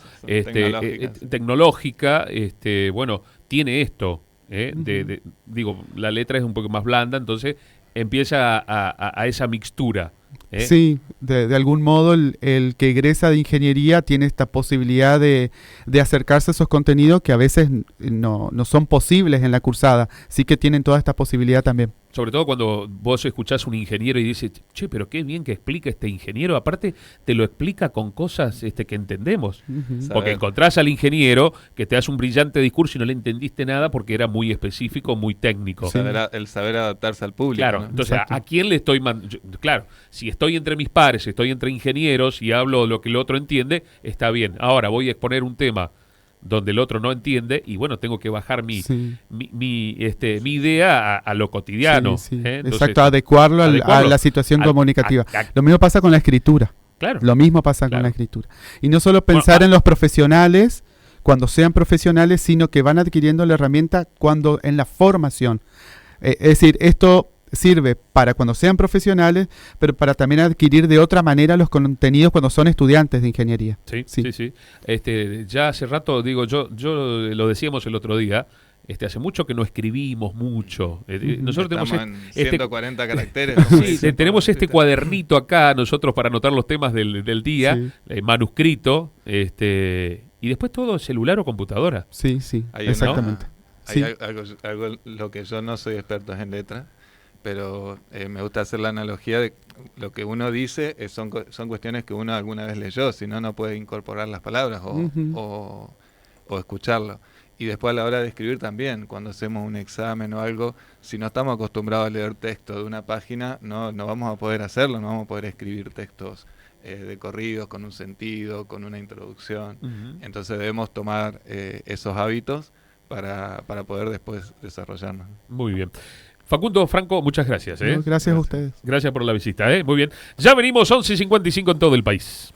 tecnológica, bueno, tiene esto, la letra es un poco más blanda, entonces empieza a esa mixtura. Sí, de algún modo el que egresa de ingeniería tiene esta posibilidad de acercarse a esos contenidos que a veces no son posibles en la cursada, sí que tienen toda esta posibilidad también. Sobre todo cuando vos escuchás un ingeniero y dices, che, pero qué bien que explica este ingeniero, aparte te lo explica con cosas que entendemos. Porque encontrás al ingeniero que te hace un brillante discurso y no le entendiste nada porque era muy específico, muy técnico. El saber adaptarse al público. Claro, ¿no? entonces ¿a quién le estoy mandando? Claro, si estoy entre mis pares, estoy entre ingenieros y hablo lo que el otro entiende, está bien. Ahora voy a exponer un tema donde el otro no entiende y bueno, tengo que bajar mi idea a lo cotidiano. Entonces, exacto, adecuarlo a la situación comunicativa. Lo mismo pasa con la escritura. Claro. Lo mismo pasa con la escritura. Y no solo pensar en los profesionales cuando sean profesionales, sino que van adquiriendo la herramienta cuando en la formación. Es decir, esto sirve para cuando sean profesionales, pero para también adquirir de otra manera los contenidos cuando son estudiantes de ingeniería. Sí. Ya hace rato, digo, yo lo decíamos el otro día, hace mucho que no escribimos mucho. Nosotros estamos en 140 caracteres. Tenemos este cuadernito acá nosotros para anotar los temas del día, manuscrito, y después todo celular o computadora. Sí, exactamente. Hay algo lo que yo no soy experto en letra, pero me gusta hacer la analogía de lo que uno dice son cuestiones que uno alguna vez leyó, si no puede incorporar las palabras o escucharlo. Y después a la hora de escribir también, cuando hacemos un examen o algo, si no estamos acostumbrados a leer texto de una página, no vamos a poder hacerlo, no vamos a poder escribir textos de corridos, con un sentido, con una introducción. Entonces debemos tomar esos hábitos para poder después desarrollarnos. Muy bien. Facundo, Franco, muchas gracias. Gracias a ustedes. Gracias por la visita. Muy bien. Ya venimos 11:55 en todo el país.